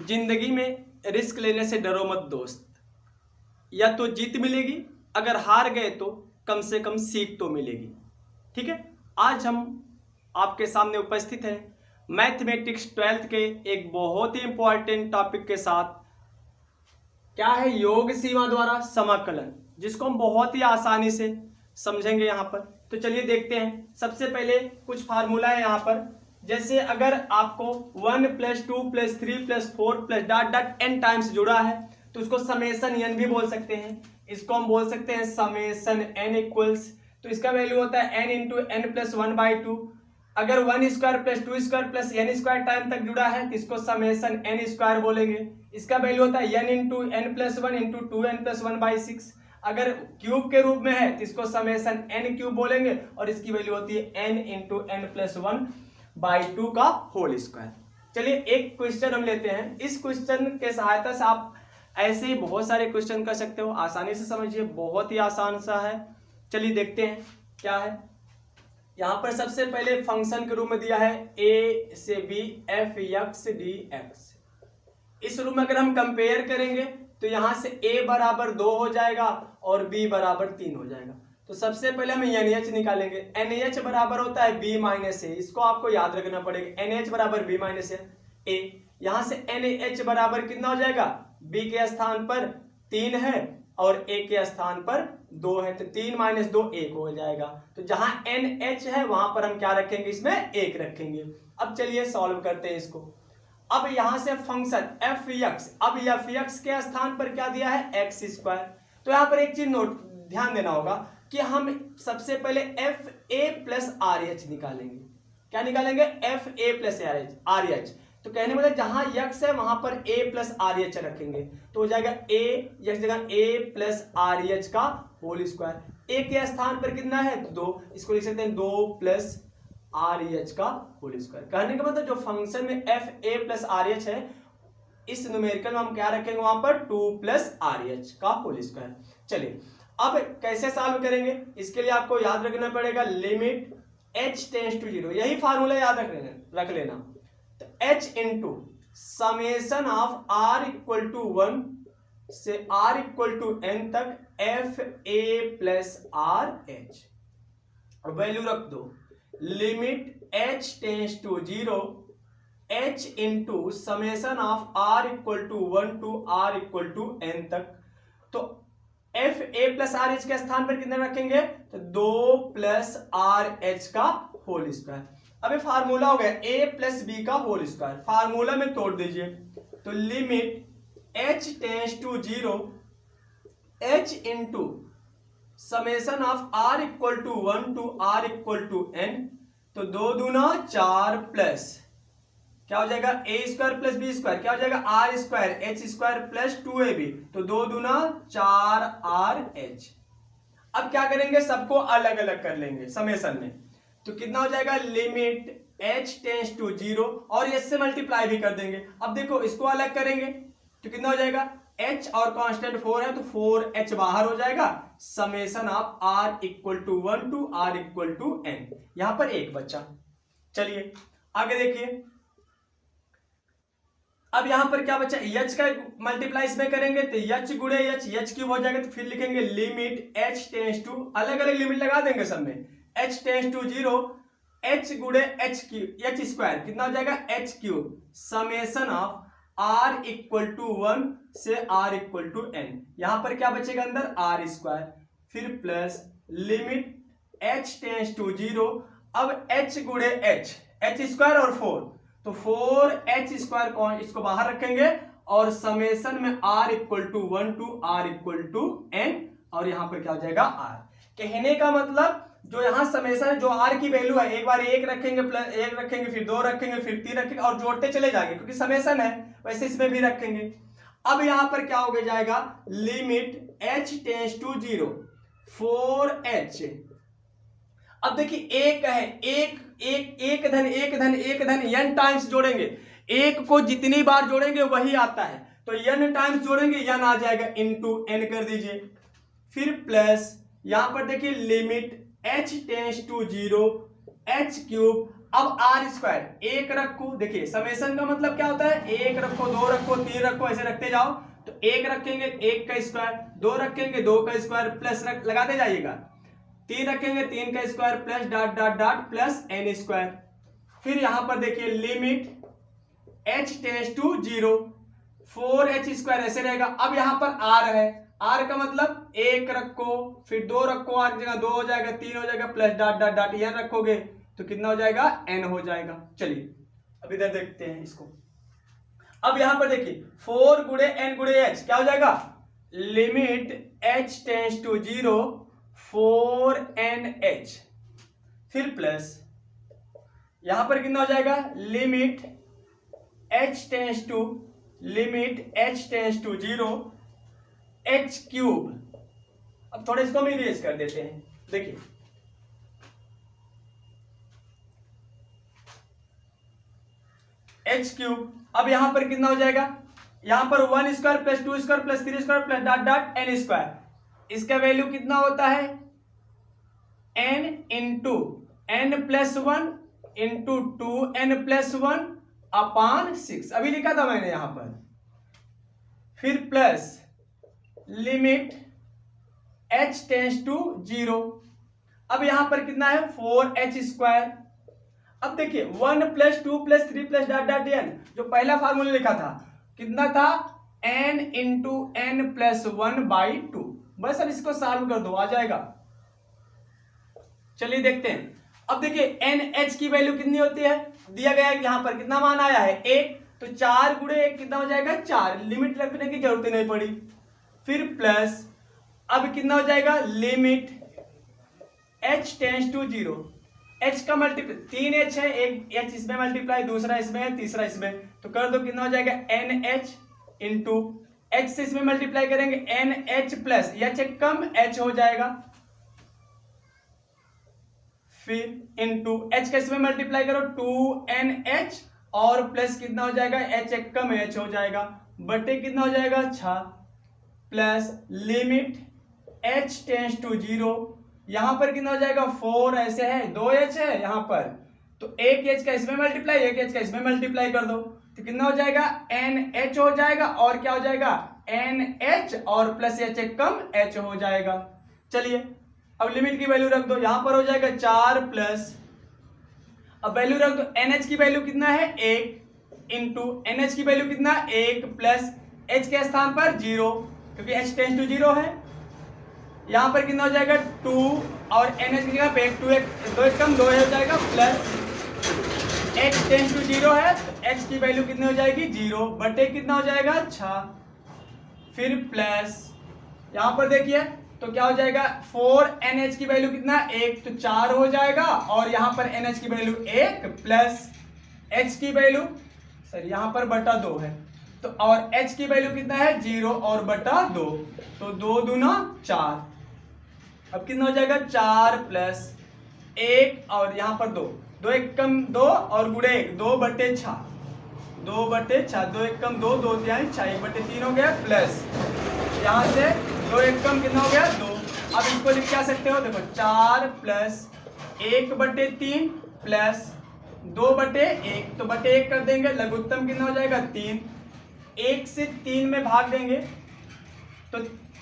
जिंदगी में रिस्क लेने से डरो मत दोस्त। या तो जीत मिलेगी, अगर हार गए तो कम से कम सीख तो मिलेगी। ठीक है, आज हम आपके सामने उपस्थित हैं मैथमेटिक्स 12th के एक बहुत ही इंपॉर्टेंट टॉपिक के साथ। क्या है? योग सीमा द्वारा समाकलन, जिसको हम बहुत ही आसानी से समझेंगे यहाँ पर। तो चलिए देखते हैं। सबसे पहले कुछ फार्मूला है यहाँ पर। जैसे अगर आपको 1 + 2 + 3 + 4 + डॉट डॉट n टाइम्स जुड़ा है तो उसको समेसन n भी बोल सकते हैं। इसको हम बोल सकते हैं समेसन n इक्वल्स, तो इसका वैल्यू होता है n × n + 1/2। अगर 1² + 2² + n² टाइम तक जुड़ा है तो इसको समेसन n² बोलेंगे। इसका वैल्यू होता है n × n + 1 × 2n + 1/6। अगर क्यूब के रूप में है तो इसको समेसन n³ बोलेंगे और इसकी वैल्यू होती है n × n + 1/2 का होल स्क्वायर। चलिए एक क्वेश्चन हम लेते हैं। इस क्वेश्चन के सहायता से आप ऐसे ही बहुत सारे क्वेश्चन कर सकते हो। आसानी से समझिए, बहुत ही आसान सा है। चलिए देखते हैं क्या है। यहाँ पर सबसे पहले फंक्शन के रूप में दिया है a से b f(x) dx। इस रूप में अगर हम कंपेयर करेंगे तो यहाँ से a बराबर 2 हो जाएगा और b बराबर 3 हो जाएगा। तो सबसे पहले हम NH निकालेंगे। NH बराबर होता है b - a। इसको आपको याद रखना पड़ेगा। NH बराबर b - a। यहाँ से NH बराबर कितना हो जाएगा? b के स्थान पर 3 है और a के स्थान पर 2 है, तो 3 - 2 1 हो जाएगा। तो जहां NH है वहां पर हम क्या रखेंगे? इसमें 1 रखेंगे। अब चलिए सॉल्व करते हैं इसको। अब यहां से फंक्शन f(x), अब f(x) के स्थान पर क्या दिया है? x²। तो यहां पर एक चीज नोट ध्यान देना होगा कि हम सबसे पहले fa + RH निकालेंगे। क्या निकालेंगे? fa + RH। तो कहने मतलब जहां x है वहां पर a + RH रखेंगे, तो हो जाएगा a जगह a + RH का होल स्क्वायर। a के स्थान पर कितना है? 2। इसको लिख सकते हैं 2 + RH का होल स्क्वायर। कहने का मतलब जो फंक्शन में fa + RH है, इस न्यूमेरिकल में हम क्या रखेंगे? वहां पर 2 + RH का होल स्क्वायर। चलिए अब कैसे सॉल्व करेंगे? इसके लिए आपको याद रखना पड़ेगा लिमिट h → 0। यही फार्मूला याद रख लेना। तो h × समेसन ऑफ r = 1 से r = n तक fa + RH। और वैल्यू रख दो limit h → 0 h × summation of r = 1 to r = n तक। तो fa + RH के स्थान पर कितना रखेंगे? तो 2 + RH का होल स्क्वायर। अब ये फार्मूला हो गया a + b का होल स्क्वायर। फार्मूला में तोड़ दीजिए तो limit h → 0 h × summation of r = 1 to r = n। तो 2 दूना 4 प्लस क्या हो जाएगा? a² + b²। क्या हो जाएगा? r² h² + 2ab। तो 2 दूना 4rh। अब क्या करेंगे? सबको अलग अलग कर लेंगे समेसन में। तो कितना हो जाएगा? लिमिट h → 0 और इससे मल्टीप्लाई भी कर देंगे। अब देखो इसको अलग करेंगे तो कितना हो जाएगा? h और कांस्टेंट 4 है तो 4h बाहर हो जाएगा। Summation of r = 1 to r = n। यहां पर 1 बचा। चलिए आगे देखिए। अब यहां पर क्या बचा? h का मल्टीप्लाई इसमें करेंगे तो h × h क्यूब हो जाएगा। तो फिर लिखेंगे लिमिट h → अलग अलग लिमिट लगा देंगे सब में। h → 0 h × h² कितना हो जाएगा? h³ समेसन ऑफ r = 1 से r = n। यहां पर क्या बचेगा? अंदर r²। फिर प्लस लिमिट h → 0। अब h × h² और 4, तो 4h² इसको बाहर रखेंगे और समेसन में r = 1 to r = n। और यहां पर क्या हो जाएगा? r। कहने का मतलब जो यहां समेसन जो r की वैल्यू है, एक बार 1 रखेंगे, प्लस 1 रखेंगे, फिर 2 रखेंगे, फिर 3 रखेंगे और जोड़ते चले जाएंगे क्योंकि समेसन है, वैसे इसमें भी रखेंगे। अब यहां पर क्या हो जाएगा? Limit h → 0 4h। अब देखिए एक है, एक धन n टाइम्स जोड़ेंगे। एक को जितनी बार जोड़ेंगे वही आता है, तो n टाइम्स जोड़ेंगे n आ जाएगा, इंटू n कर दीजिए। फिर प्लस यहां पर देखिए लिमिट h → 0 h³ अब आर स्क्वायर एक रखो, देखिए समेशन का मतलब क्या होता है, एक रखो, दो रखो, तीन रखो, ऐसे रखते जाओ। तो एक रखेंगे एक का स्क्वायर, दो रखेंगे दो का स्क्वायर प्लस लगाते जाइएगा, तीन रखेंगे तीन का square plus dot dot dot plus n square. फिर यहां पर देखिए limit h tends to 0, 4h square ऐसे रहेगा। अब यहां पर r है, r का मतलब एक रखो, फिर दो रखो, r की जगह दो हो जाएगा, तीन हो जाएगा, plus dot dot dot n रखोगे तो कितना हो जाएगा, n हो जाएगा। चलिए अब इधर देखते हैं इसको। अब यहां पर देखिए 4 गुणे n गुणे h क्या हो जाएगा, limit h tends to 0 4nh, फिर प्लस यहां पर कितना हो जाएगा, limit h tends to 0 h cube. अब थोड़ा इसको हम इरेज कर देते हैं, देखिए h क्यूब। अब यहां पर कितना हो जाएगा, यहां पर 1 square plus 2 square plus 3 square plus dot dot n square. इसका वैल्यू कितना होता है, n into n plus 1 into 2n plus 1 upon 6, अभी लिखा था मैंने यहां पर। फिर plus limit h tends to 0। अब यहां पर कितना है, 4h स्क्वायर। अब देखिए 1 plus 2 plus 3 plus dot dot n, जो पहला फार्मूला लिखा था कितना था, n into n plus 1 by 2। बस अब इसको सॉल्व कर दो, आ जाएगा। चलिए देखते हैं। अब देखिए NH की वैल्यू कितनी होती है, दिया गया है कि यहां पर कितना मान आया है, 1, तो 4 गुणे 1 कितना हो जाएगा, 4, लिमिट रखने की जरूरत नहीं पड़ी। फिर प्लस अब कितना हो जाएगा, limit h tends to 0, h का मल्टीप्लाई 3h है, एक h इसमें मल्टीप्लाई, दूसरा इसमें है, तीसरा इसमें, तो कर दो कितना हो जाएगा, NH इंटू h से इसमें मल्टीप्लाई करेंगे NH प्लस h कम h हो जाएगा, फिर इंटू h का इसमें मल्टीप्लाई करो 2NH और प्लस कितना हो जाएगा, h एक कम h हो जाएगा, बटे कितना हो जाएगा 6, plus limit h tends to 0, यहां पर कितना हो जाएगा, 4 ऐसे है, 2h है यहां पर, तो एक h का इसमें मल्टीप्लाई, एक h का इसमें मल्टीप्लाई कर दो, तो कितना हो जाएगा, NH हो जाएगा, और क्या हो जाएगा, NH और प्लस h एक कम h हो जाएगा। चलिए अब लिमिट की वैल्यू रख दो, यहां पर हो जाएगा 4 प्लस, अब वैल्यू रख दो, NH की वैल्यू कितना है, 1 इंटू NH की वैल्यू कितना, 1 प्लस h के स्थान पर 0, क्योंकि h टेंड्स टू 0 है, यहां पर कितना हो जाएगा 2 और NH की जगह पे 2 एक कम 2 हो जाएगा, प्लस h टेंड्स टू 0 है, तो h की वैल्यू कितनी हो जाएगी, 0, बटे कितना हो जाएगा 6, फिर प्लस यहां पर देखिए तो क्या हो जाएगा, 4NH की वैल्यू कितना, 1, तो 4 हो जाएगा, और यहां पर NH की वैल्यू 1 प्लस H की वैल्यू सर यहां पर बटा 2 है, तो और H की वैल्यू कितना है, 0 और बटा 2, तो 2 दूना 4। अब कितना हो जाएगा, 4 प्लस 1 और यहां पर 2, 2 एक कम 2 और गुणे 1, 2 बटे 6, 2 बटे 6, 2 एक कम 2, 2 तिहाई 6, 1 बटे 3 हो गया, प्लस यहां से 2 एक कम कितना हो गया, 2। अब इसको लिख क्या सकते हो, देखो 4 प्लस 1 बटे 3 प्लस 2 बटे 1, तो बटे 1 कर देंगे, लघुत्तम कितना हो जाएगा, 3, 1 से 3 में भाग देंगे, तो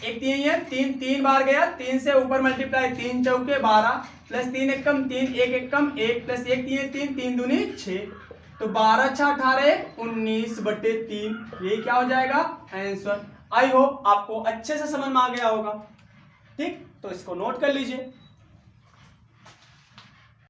1 3 है, 3 3 बार गया, 3 से ऊपर मल्टीप्लाई, 3 चौके 12 प्लस 3 एक कम 3, 1 एक कम 1 प्लस 1 3 3, 3 दूनी 6, तो 12 6 18 19 बटे 3, ये क्या हो जाएगा आंसर। आई होप आपको अच्छे से समझ में आ गया होगा, ठीक, तो इसको नोट कर लीजिए।